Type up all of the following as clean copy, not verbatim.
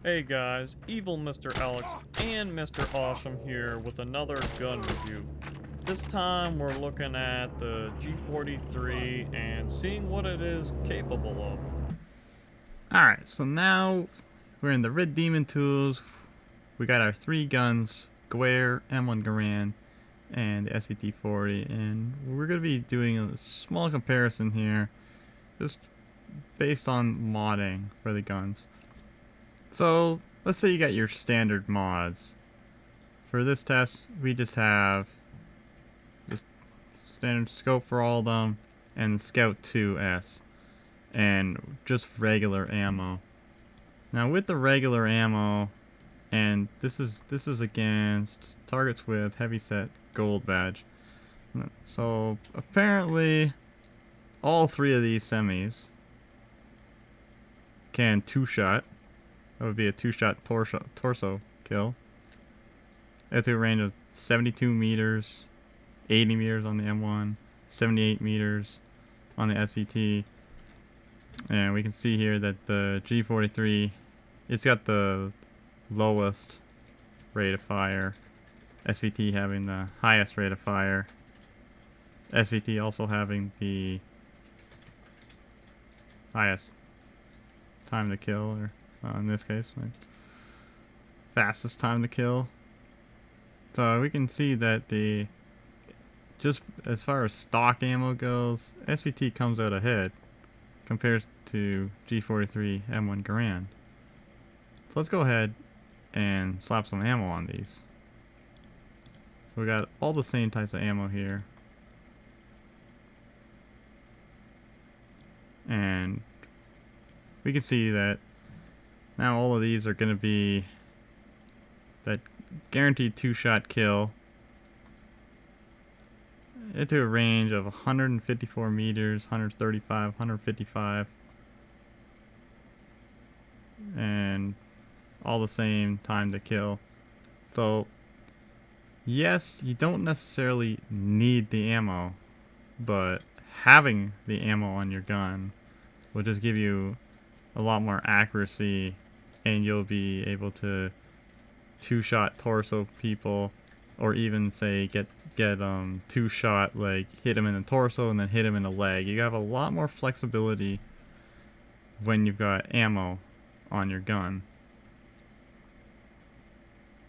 Hey guys, evil Mr. Alex and MrAweshum here with another gun review. This time we're looking at the G43 and seeing what it is capable of. Alright, so now we're in the Red Demon Tools. We got our three guns, Gewehr, M1 Garand, and the SVT-40, and we're going to be doing a small comparison here, just based on modding for the guns. So, let's say you got your standard mods. For this test, we just have just standard scope for all of them, and Scout 2S, and just regular ammo. Now with the regular ammo, and this is against targets with heavyset gold badge. So apparently all three of these semis can two-shot. That would be a two-shot torso kill. It's a range of 72 meters, 80 meters on the M1, 78 meters on the SVT. And we can see here that the G43, it's got the lowest rate of fire, SVT having the highest rate of fire, SVT also having the highest time to kill, or in this case, like, fastest time to kill. So we can see that the, just as far as stock ammo goes, SVT comes out ahead compared to G43 M1 Garand. So let's go ahead and slap some ammo on these. So we got all the same types of ammo here. And we can see that now all of these are going to be that guaranteed two-shot kill into a range of 154 meters, 135, 155, and all the same time to kill. So yes, you don't necessarily need the ammo, but having the ammo on your gun will just give you a lot more accuracy, and you'll be able to two-shot torso people, or even say get two-shot, like hit him in the torso and then hit him in the leg. You have a lot more flexibility when you've got ammo on your gun.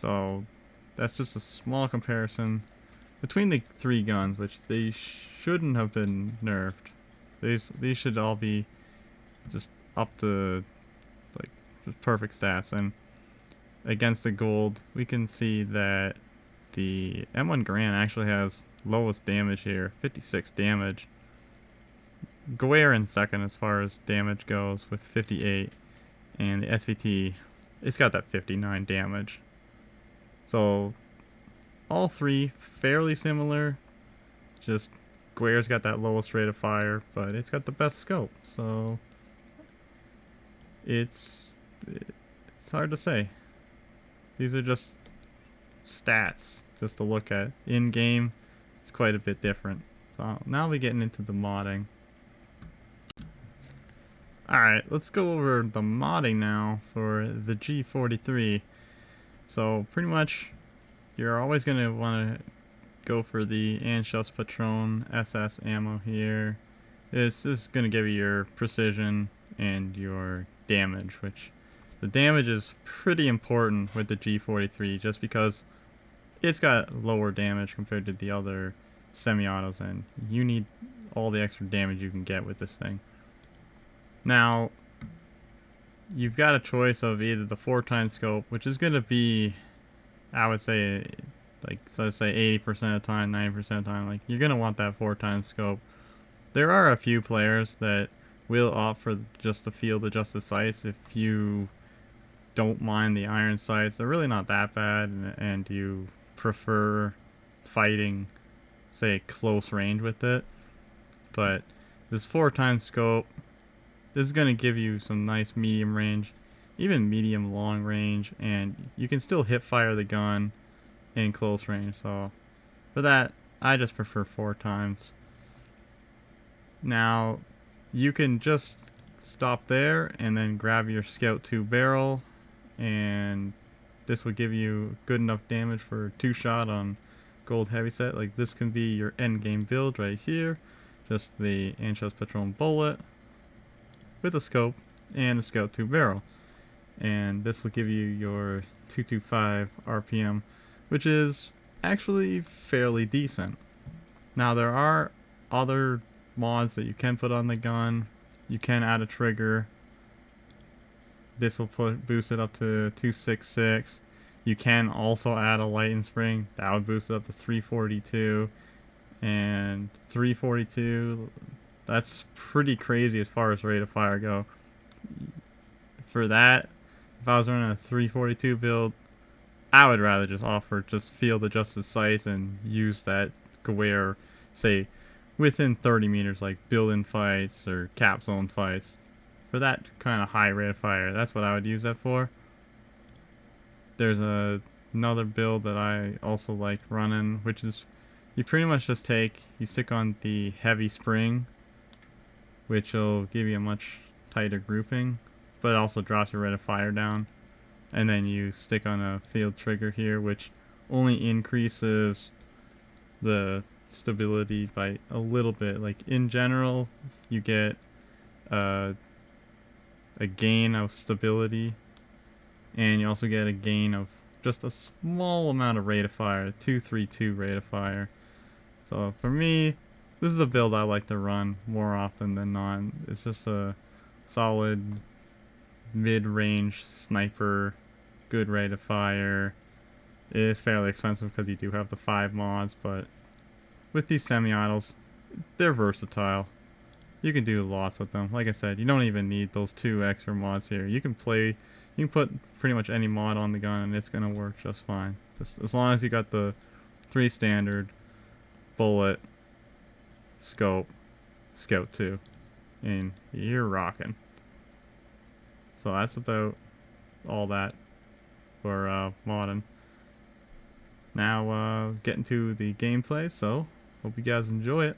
So that's just a small comparison between the three guns, which they shouldn't have been nerfed. These should all be just up to like just perfect stats. And against the gold, we can see that the M1 Garand actually has lowest damage here, 56 damage. Gewehr in second as far as damage goes with 58, and the SVT, it's got that 59 damage. So all three fairly similar, just Gewehr's got that lowest rate of fire, but it's got the best scope. So it's hard to say. These are just stats just to look at. In game, it's quite a bit different. So now we're getting into the modding. Alright, let's go over the modding now for the G43. So pretty much you're always going to want to go for the Anschuss Patron SS ammo here. This is going to give you your precision and your damage, which the damage is pretty important with the G43 just because it's got lower damage compared to the other semi-autos, and you need all the extra damage you can get with this thing. Now, you've got a choice of either the 4x scope, which is going to be, I would say, like, so let's say 80% of the time, 90% of the time, like, you're going to want that 4x scope. There are a few players that will opt for just the field adjusted sights if you don't mind the iron sights. They're really not that bad, and you prefer fighting, say, close range with it. But this 4x scope, this is going to give you some nice medium range, even medium long range, and you can still hip fire the gun in close range. So for that, I just prefer 4x. Now you can just stop there and then grab your Scout 2 barrel and this will give you good enough damage for 2-shot on gold heavyset. Like, this can be your end game build right here. Just the Anschutz Patron bullet with a scope and a Scout 2 barrel. And this will give you your 225 RPM, which is actually fairly decent. Now, there are other mods that you can put on the gun. You can add a trigger. This will boost it up to 266. You can also add a light and spring. That would boost it up to 342. And 342, that's pretty crazy as far as rate of fire go. For that, if I was running a 342 build, I would rather just offer just field adjusted sights and use that Gewehr, say, within 30 meters, like build-in fights or cap zone fights. For that kind of high rate of fire, that's what I would use that for. There's another build that I also like running, which is you pretty much just you stick on the heavy spring, which will give you a much tighter grouping, but it also drops your rate of fire down. And then you stick on a field trigger here, which only increases the stability by a little bit. Like, in general, you get a gain of stability, and you also get a gain of just a small amount of rate of fire, 232 rate of fire. So for me, this is a build I like to run more often than not. It's just a solid mid-range sniper, good rate of fire. It is fairly expensive because you do have the 5 mods, but with these semi-autos, they're versatile. You can do lots with them. Like I said, you don't even need those 2 extra mods here. You can put pretty much any mod on the gun and it's gonna work just fine. Just as long as you got the 3 standard, bullet, scope, Scout 2, and you're rocking. So that's about all that for modding. Now getting to the gameplay, so hope you guys enjoy it.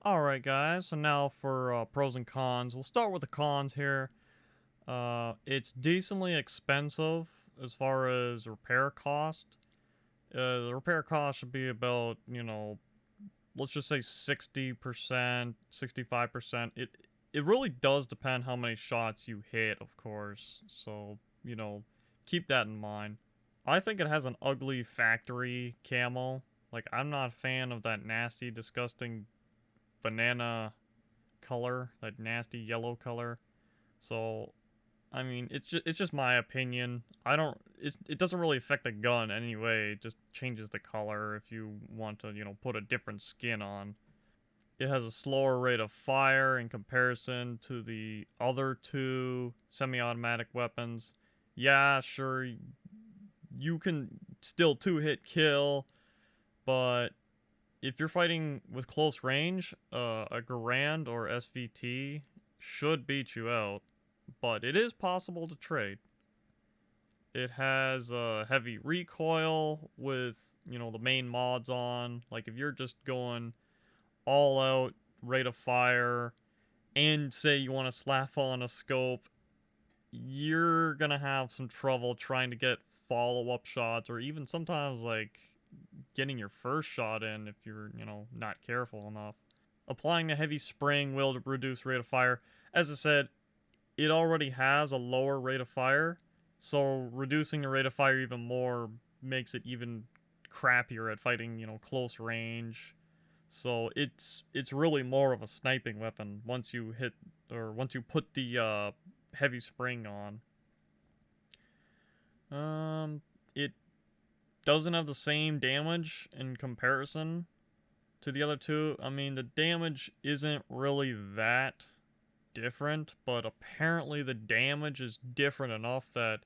Alright guys, so now for pros and cons. We'll start with the cons here. It's decently expensive as far as repair cost. The repair cost should be about, let's just say 60%, 65%. It really does depend how many shots you hit, of course. So, keep that in mind. I think it has an ugly factory camo. Like, I'm not a fan of that nasty, disgusting banana color, that nasty yellow color. So, I mean, it's just my opinion. It doesn't really affect the gun anyway. It just changes the color if you want to, put a different skin on. It has a slower rate of fire in comparison to the other two semi-automatic weapons. Yeah, sure, you can still two-hit kill, but if you're fighting with close range, a Garand or SVT should beat you out, but it is possible to trade. It has a heavy recoil with, the main mods on. Like, if you're just going all out rate of fire and say you want to slap on a scope, you're gonna have some trouble trying to get follow-up shots, or even sometimes, like, getting your first shot in if you're, not careful enough. Applying the heavy spring will reduce rate of fire. As I said, it already has a lower rate of fire, so reducing the rate of fire even more makes it even crappier at fighting, close range. So it's really more of a sniping weapon once you hit, or once you put the heavy spring on. It doesn't have the same damage in comparison to the other two. I mean, the damage isn't really that different, but apparently the damage is different enough that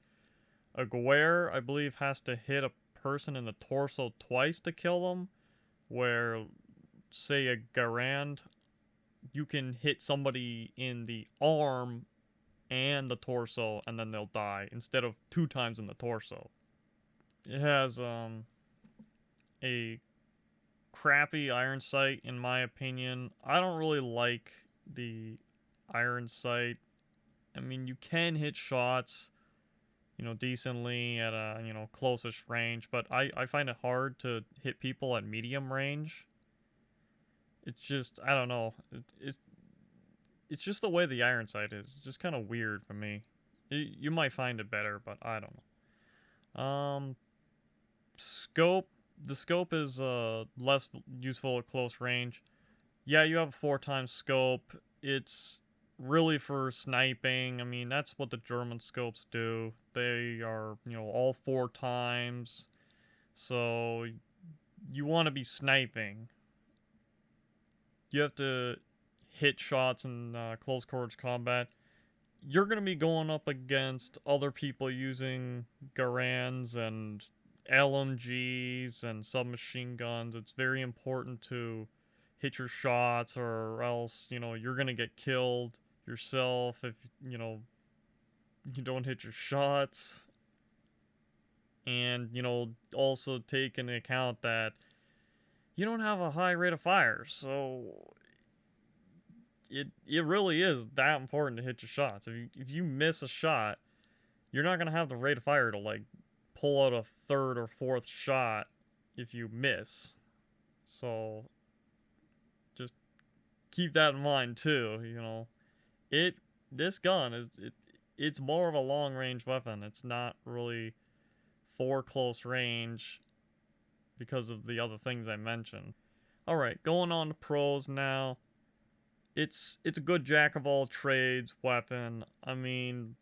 a Gewehr, I believe, has to hit a person in the torso twice to kill them, where, say, a Garand, you can hit somebody in the arm and the torso and then they'll die, instead of 2 times in the torso. It has a crappy iron sight, in my opinion. I don't really like the iron sight. I mean, you can hit shots, decently at a, closest range, but I find it hard to hit people at medium range. It's just, I don't know. It's just the way the iron sight is. It's just kind of weird for me. You might find it better, but I don't know. Scope. The scope is less useful at close range. Yeah, you have a 4 times scope. It's really for sniping. I mean, that's what the German scopes do. They are, all 4 times. So you want to be sniping. You have to hit shots in close quarters combat. You're going to be going up against other people using Garands and LMGs and submachine guns. It's very important to hit your shots, or else, you're going to get killed yourself if, you don't hit your shots. And, also take into account that you don't have a high rate of fire, so it really is that important to hit your shots. If you miss a shot, you're not gonna have the rate of fire to, like, pull out a 3rd or 4th shot if you miss. So just keep that in mind too. This gun it's more of a long range weapon. It's not really for close range because of the other things I mentioned. Alright, going on to pros now. It's a good jack of all trades weapon. I mean,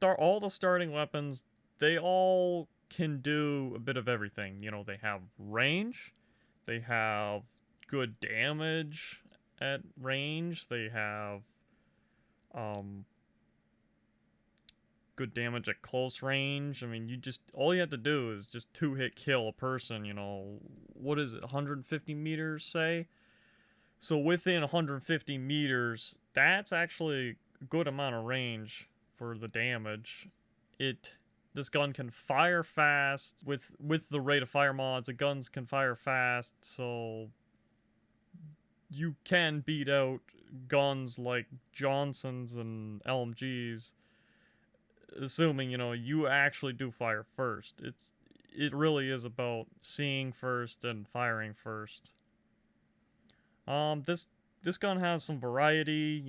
all the starting weapons, they all can do a bit of everything. They have range, they have good damage at range, they have good damage at close range. I mean, all you have to do is just 2-hit kill a person, what is it, 150 meters, say? So within 150 meters, that's actually a good amount of range for the damage. This gun can fire fast with the rate of fire mods. The guns can fire fast, so you can beat out guns like Johnsons and LMGs, assuming, you actually do fire first. It really is about seeing first and firing first. This gun has some variety,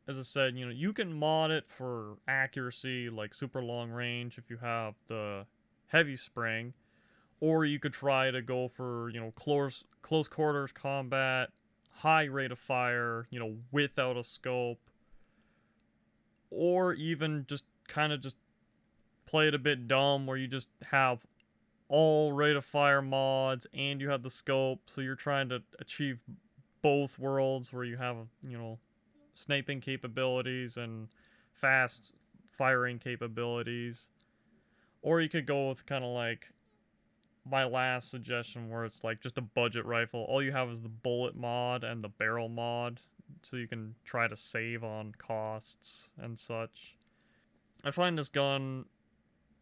as I said, you can mod it for accuracy, like super long range if you have the heavy spring, or you could try to go for, close quarters combat, high rate of fire, without a scope, or even just kind of just play it a bit dumb where you just have all rate of fire mods and you have the scope, so you're trying to achieve both worlds where you have, sniping capabilities and fast firing capabilities. Or you could go with kind of like my last suggestion where it's like just a budget rifle. All you have is the bullet mod and the barrel mod, so you can try to save on costs and such. I find this gun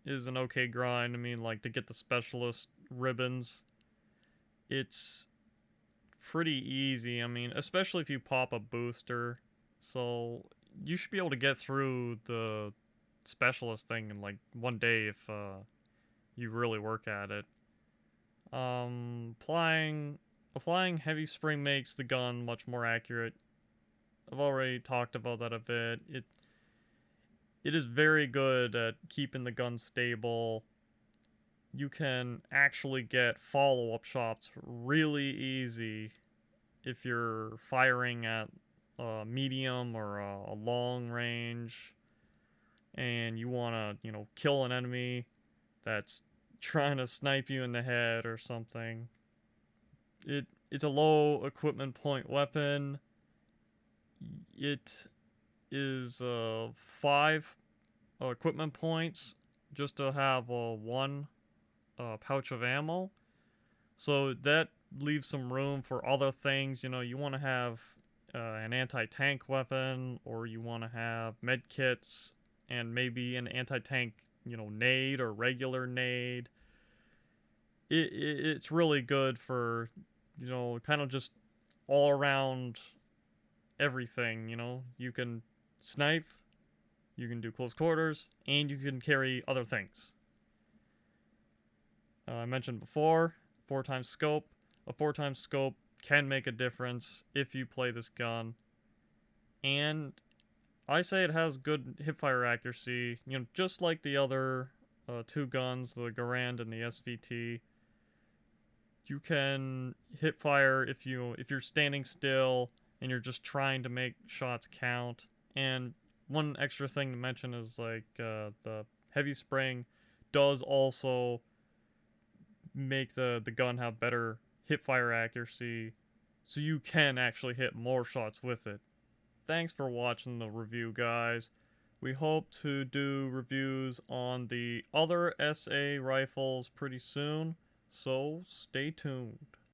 is an okay grind. I mean, like, to get the specialist ribbons, it's pretty easy. I mean, especially if you pop a booster. So you should be able to get through the specialist thing in like one day if you really work at it. Applying heavy spring makes the gun much more accurate. I've already talked about that a bit. It is very good at keeping the gun stable. You can actually get follow-up shots really easy if you're firing at medium or a long range and you want to, kill an enemy that's trying to snipe you in the head or something. It's a low equipment point weapon. It is 5 equipment points just to have one pouch of ammo. So that leaves some room for other things. You want to have an anti-tank weapon, or you want to have med kits and maybe an anti-tank, nade or regular nade. It's really good for, kind of just all around everything. You can snipe, you can do close quarters, and you can carry other things. I mentioned before, 4x scope. A 4x scope can make a difference if you play this gun. And I say it has good hipfire accuracy, just like the other 2 guns, the Garand and the SVT. You can hipfire if you're standing still and you're just trying to make shots count. And one extra thing to mention is like the heavy spring does also make the gun have better hipfire accuracy, so you can actually hit more shots with it. Thanks for watching the review, guys. We hope to do reviews on the other SA rifles pretty soon, so stay tuned.